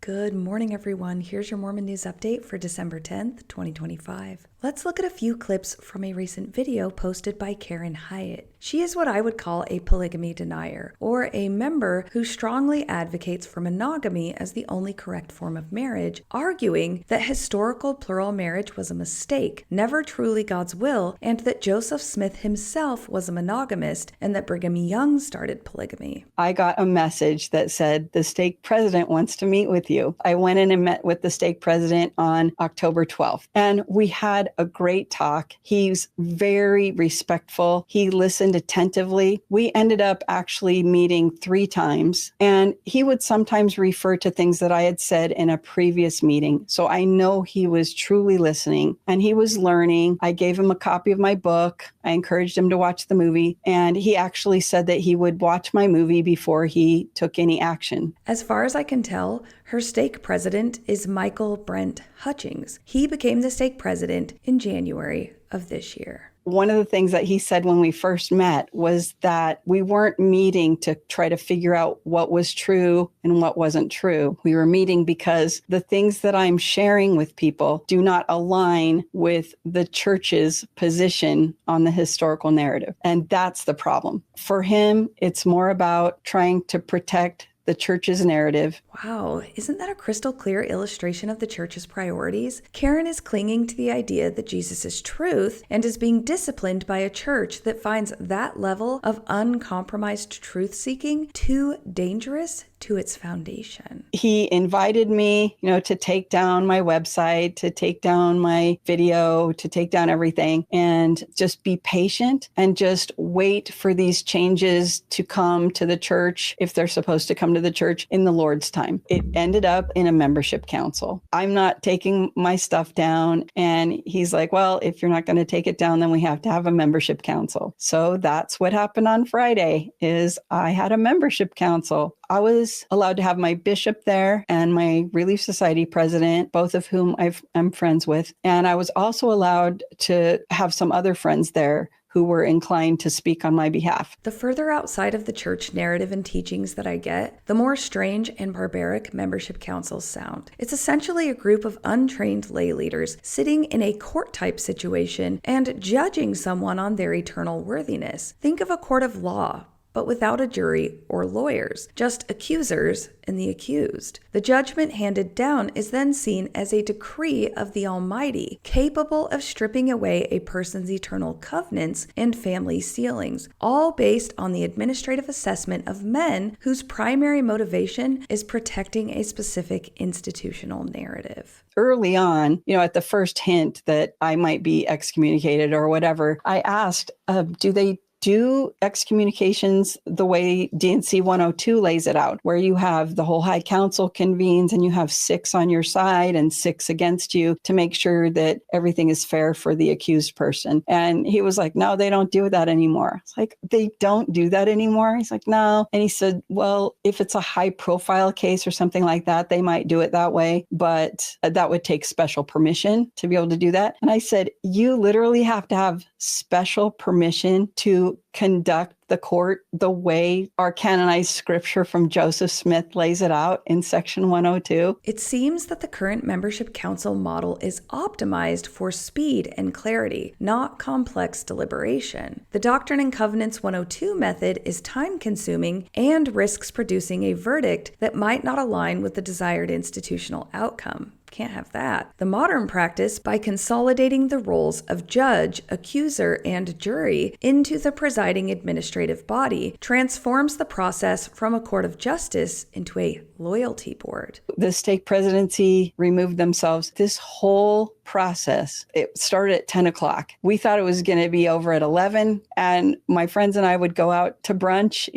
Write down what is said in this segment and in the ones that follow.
Good morning, everyone. Here's your Mormon news update for December 10th, 2025. Let's look at a few clips from a recent video posted by Karen Hyatt. She is what I would call a polygamy denier, or a member who strongly advocates for monogamy as the only correct form of marriage, arguing that historical plural marriage was a mistake, never truly God's will, and that Joseph Smith himself was a monogamist and that Brigham Young started polygamy. I got a message that said, the stake president wants to meet with you. I went in and met with the stake president on October 12th, and we had a great talk. He's very respectful. He listened attentively. We ended up actually meeting 3 times, and he would sometimes refer to things that I had said in a previous meeting. So I know he was truly listening and he was learning. I gave him a copy of my book. I encouraged him to watch the movie, and he actually said that he would watch my movie before he took any action. As far as I can tell, her stake president is Michael Brent Hutchings. He became the stake president in January of this year. One of the things that he said when we first met was that we weren't meeting to try to figure out what was true and what wasn't true. We were meeting because the things that I'm sharing with people do not align with the church's position on the historical narrative. And that's the problem. For him, it's more about trying to protect the church's narrative. Wow, isn't that a crystal clear illustration of the church's priorities? Karen is clinging to the idea that Jesus is truth and is being disciplined by a church that finds that level of uncompromised truth-seeking too dangerous to its foundation. He invited me, to take down my website, to take down my video, to take down everything, and just be patient and just wait for these changes to come to the church if they're supposed to come to the church in the Lord's time. It ended up in a membership council. I'm not taking my stuff down. And he's like, well, if you're not going to take it down, then we have to have a membership council. So that's what happened on Friday is I had a membership council. I was allowed to have my bishop there and my Relief Society president, both of whom I'm friends with. And I was also allowed to have some other friends there who were inclined to speak on my behalf. The further outside of the church narrative and teachings that I get, the more strange and barbaric membership councils sound. It's essentially a group of untrained lay leaders sitting in a court-type situation and judging someone on their eternal worthiness. Think of a court of law, but without a jury or lawyers, just accusers and the accused. The judgment handed down is then seen as a decree of the Almighty, capable of stripping away a person's eternal covenants and family sealings, all based on the administrative assessment of men whose primary motivation is protecting a specific institutional narrative. Early on, at the first hint that I might be excommunicated or whatever, I asked, do they do excommunications the way D&C 102 lays it out, where you have the whole High Council convenes and you have 6 on your side and 6 against you to make sure that everything is fair for the accused person. And he was like, no, they don't do that anymore. It's like, they don't do that anymore? He's like, no. And he said, well, if it's a high profile case or something like that, they might do it that way, but that would take special permission to be able to do that. And I said, you literally have to have special permission to conduct the court the way our canonized scripture from Joseph Smith lays it out in section 102. It seems that the current membership council model is optimized for speed and clarity, not complex deliberation. The Doctrine and Covenants 102 method is time-consuming and risks producing a verdict that might not align with the desired institutional outcome. Can't have that. The modern practice, by consolidating the roles of judge, accuser, and jury into the presiding administrative body, transforms the process from a court of justice into a loyalty board. The stake presidency removed themselves. This whole process, it started at 10 o'clock. We thought it was going to be over at 11, and my friends and I would go out to brunch,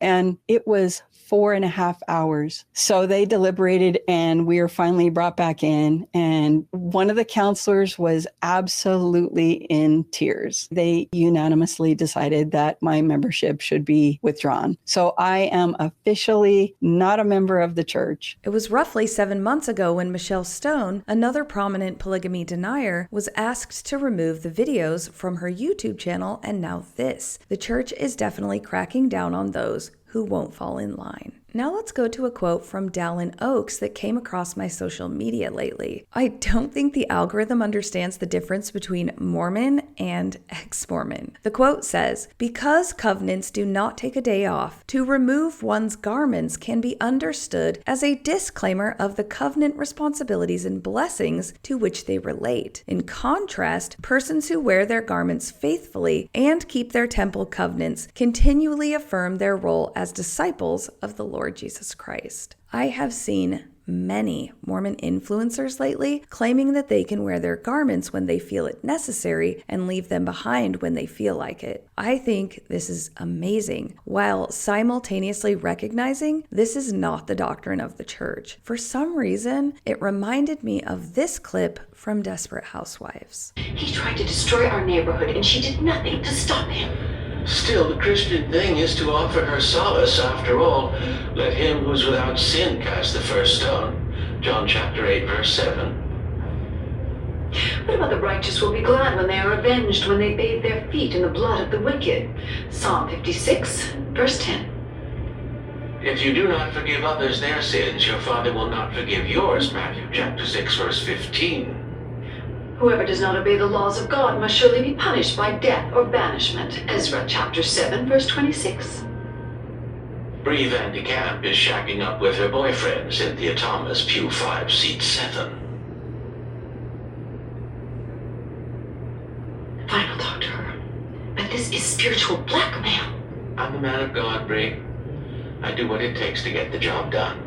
and it was 4.5 hours. So they deliberated and we were finally brought back in. And one of the counselors was absolutely in tears. They unanimously decided that my membership should be withdrawn. So I am officially not a member of the church. It was roughly 7 months ago when Michelle Stone, another prominent polygamy denier, was asked to remove the videos from her YouTube channel, and now this. The church is definitely cracking down on those who won't fall in line. Now let's go to a quote from Dallin Oaks that came across my social media lately. I don't think the algorithm understands the difference between Mormon and ex-Mormon. The quote says, "Because covenants do not take a day off, to remove one's garments can be understood as a disclaimer of the covenant responsibilities and blessings to which they relate. In contrast, persons who wear their garments faithfully and keep their temple covenants continually affirm their role as disciples of the Lord Jesus Christ." I have seen many Mormon influencers lately claiming that they can wear their garments when they feel it necessary and leave them behind when they feel like it. I think this is amazing, while simultaneously recognizing this is not the doctrine of the church. For some reason, it reminded me of this clip from Desperate Housewives. "He tried to destroy our neighborhood and she did nothing to stop him." Still, the Christian thing is to offer her solace. After all, let him who's without sin cast the first stone. John chapter 8, verse 7. What about the righteous will be glad when they are avenged, when they bathe their feet in the blood of the wicked? Psalm 56, verse 10. If you do not forgive others their sins, your Father will not forgive yours. Matthew chapter 6, verse 15. Whoever does not obey the laws of God must surely be punished by death or banishment. Ezra chapter 7, verse 26. Bree Van de Kamp is shacking up with her boyfriend, Cynthia Thomas, pew 5, seat 7. Final talk to her. But this is spiritual blackmail. I'm a man of God, Bree. I do what it takes to get the job done.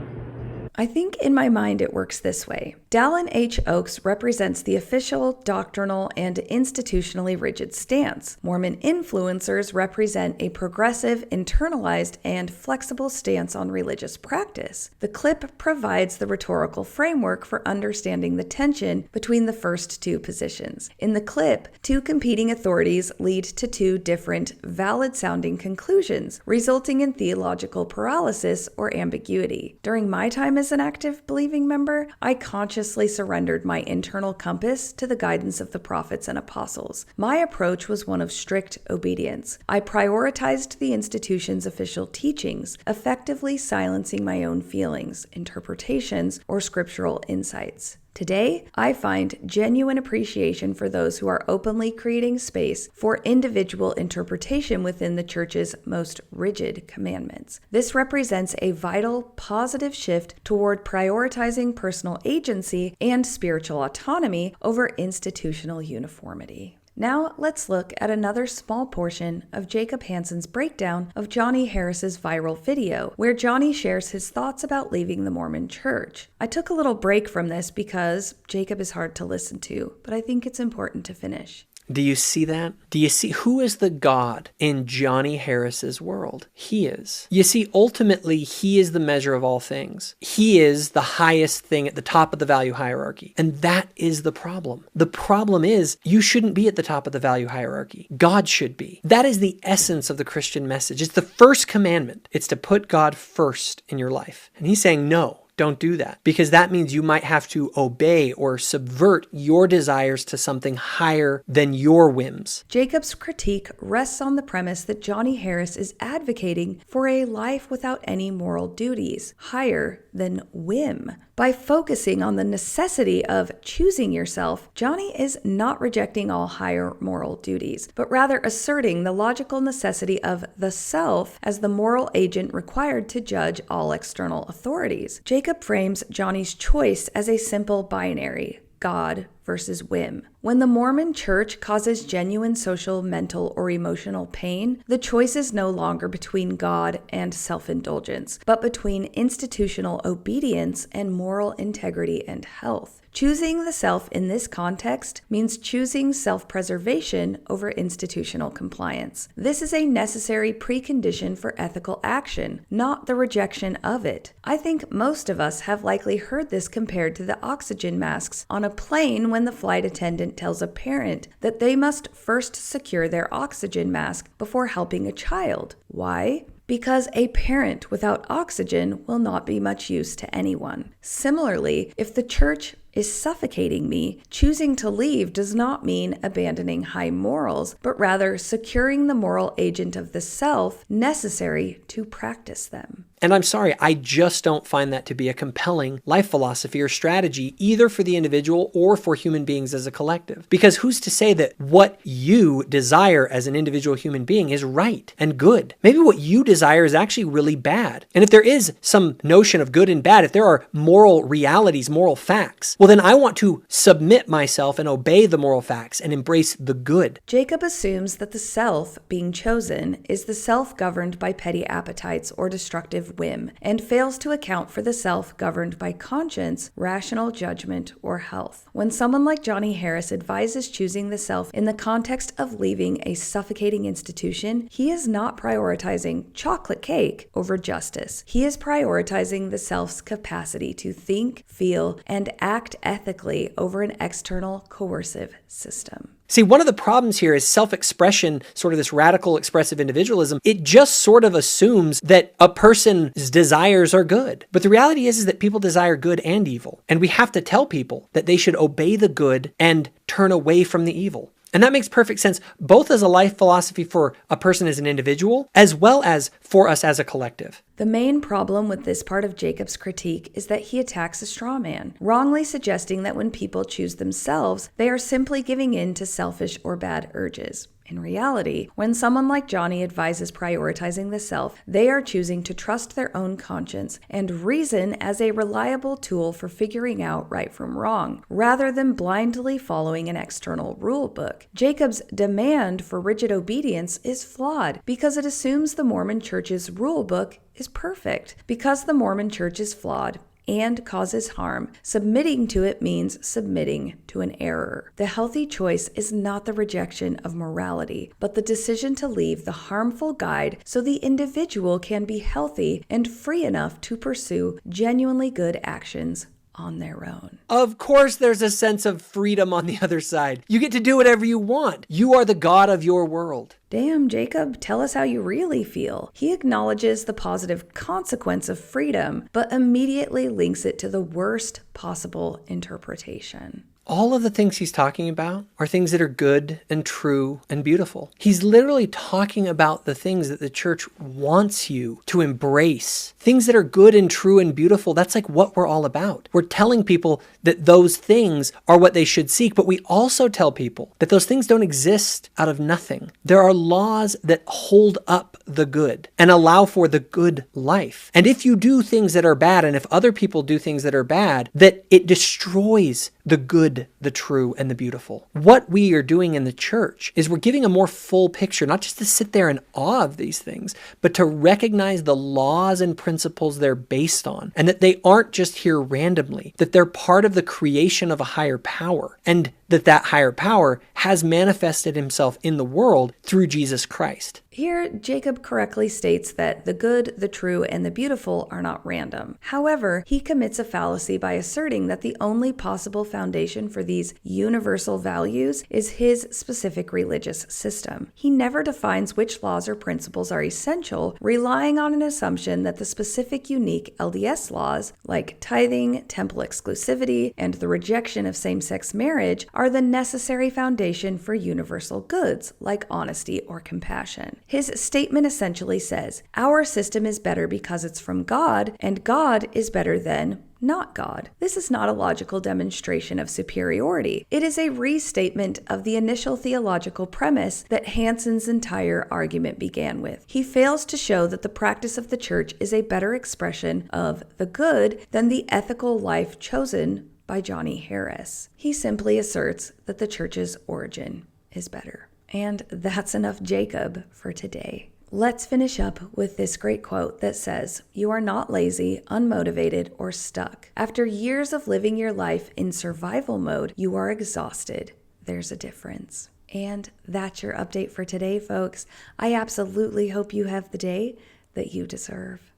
I think in my mind it works this way. Dallin H. Oaks represents the official, doctrinal, and institutionally rigid stance. Mormon influencers represent a progressive, internalized, and flexible stance on religious practice. The clip provides the rhetorical framework for understanding the tension between the first two positions. In the clip, two competing authorities lead to two different, valid-sounding conclusions, resulting in theological paralysis or ambiguity. During my time as an active believing member, I consciously surrendered my internal compass to the guidance of the prophets and apostles. My approach was one of strict obedience. I prioritized the institution's official teachings, effectively silencing my own feelings, interpretations, or scriptural insights. Today, I find genuine appreciation for those who are openly creating space for individual interpretation within the church's most rigid commandments. This represents a vital, positive shift toward prioritizing personal agency and spiritual autonomy over institutional uniformity. Now let's look at another small portion of Jacob Hansen's breakdown of Johnny Harris's viral video, where Johnny shares his thoughts about leaving the Mormon Church. I took a little break from this because Jacob is hard to listen to, but I think it's important to finish. Do you see that? Do you see who is the God in Johnny Harris's world? He is. You see, ultimately, he is the measure of all things. He is the highest thing at the top of the value hierarchy. And that is the problem. The problem is you shouldn't be at the top of the value hierarchy. God should be. That is the essence of the Christian message. It's the first commandment. It's to put God first in your life. And he's saying, no. Don't do that, because that means you might have to obey or subvert your desires to something higher than your whims. Jacob's critique rests on the premise that Johnny Harris is advocating for a life without any moral duties, higher than whim. By focusing on the necessity of choosing yourself, Johnny is not rejecting all higher moral duties, but rather asserting the logical necessity of the self as the moral agent required to judge all external authorities. Jacob frames Johnny's choice as a simple binary, God versus whim. When the Mormon Church causes genuine social, mental, or emotional pain, the choice is no longer between God and self-indulgence, but between institutional obedience and moral integrity and health. Choosing the self in this context means choosing self-preservation over institutional compliance. This is a necessary precondition for ethical action, not the rejection of it. I think most of us have likely heard this compared to the oxygen masks on a plane when the flight attendant tells a parent that they must first secure their oxygen mask before helping a child. Why? Because a parent without oxygen will not be much use to anyone. Similarly, if the church is suffocating me, choosing to leave does not mean abandoning high morals, but rather securing the moral agent of the self necessary to practice them. And I'm sorry, I just don't find that to be a compelling life philosophy or strategy, either for the individual or for human beings as a collective. Because who's to say that what you desire as an individual human being is right and good? Maybe what you desire is actually really bad. And if there is some notion of good and bad, if there are moral realities, moral facts, well, then I want to submit myself and obey the moral facts and embrace the good. Jacob assumes that the self being chosen is the self governed by petty appetites or destructive whim, and fails to account for the self governed by conscience, rational judgment, or health. When someone like Johnny Harris advises choosing the self in the context of leaving a suffocating institution, he is not prioritizing chocolate cake over justice. He is prioritizing the self's capacity to think, feel, and act ethically over an external coercive system. See, one of the problems here is self-expression, sort of this radical expressive individualism. It just sort of assumes that a person's desires are good. But the reality is that people desire good and evil. And we have to tell people that they should obey the good and turn away from the evil. And that makes perfect sense, both as a life philosophy for a person as an individual, as well as for us as a collective. The main problem with this part of Jacob's critique is that he attacks a straw man, wrongly suggesting that when people choose themselves, they are simply giving in to selfish or bad urges. In reality, when someone like Johnny advises prioritizing the self, they are choosing to trust their own conscience and reason as a reliable tool for figuring out right from wrong, rather than blindly following an external rule book. Jacob's demand for rigid obedience is flawed because it assumes the Mormon Church's rule book is perfect. Because the Mormon Church is flawed and causes harm, submitting to it means submitting to an error. The healthy choice is not the rejection of morality, but the decision to leave the harmful guide so the individual can be healthy and free enough to pursue genuinely good actions on their own. Of course, there's a sense of freedom on the other side. You get to do whatever you want. You are the God of your world. Damn, Jacob, tell us how you really feel. He acknowledges the positive consequence of freedom, but immediately links it to the worst possible interpretation. All of the things he's talking about are things that are good and true and beautiful. He's literally talking about the things that the church wants you to embrace. Things that are good and true and beautiful, that's like what we're all about. We're telling people that those things are what they should seek, but we also tell people that those things don't exist out of nothing. There are laws that hold up the good and allow for the good life. And if you do things that are bad, and if other people do things that are bad, that it destroys the good, the true, and the beautiful. What we are doing in the church is we're giving a more full picture, not just to sit there in awe of these things, but to recognize the laws and principles they're based on, and that they aren't just here randomly, that they're part of the creation of a higher power, and that higher power has manifested himself in the world through Jesus Christ. Here, Jacob correctly states that the good, the true, and the beautiful are not random. However, he commits a fallacy by asserting that the only possible foundation for these universal values is his specific religious system. He never defines which laws or principles are essential, relying on an assumption that the specific unique LDS laws, like tithing, temple exclusivity, and the rejection of same-sex marriage, are the necessary foundation for universal goods, like honesty or compassion. His statement essentially says, our system is better because it's from God, and God is better than not God. This is not a logical demonstration of superiority. It is a restatement of the initial theological premise that Hansen's entire argument began with. He fails to show that the practice of the church is a better expression of the good than the ethical life chosen by Johnny Harris. He simply asserts that the church's origin is better. And that's enough Jacob for today. Let's finish up with this great quote that says, "You are not lazy, unmotivated, or stuck. After years of living your life in survival mode, you are exhausted. There's a difference." And that's your update for today, folks. I absolutely hope you have the day that you deserve.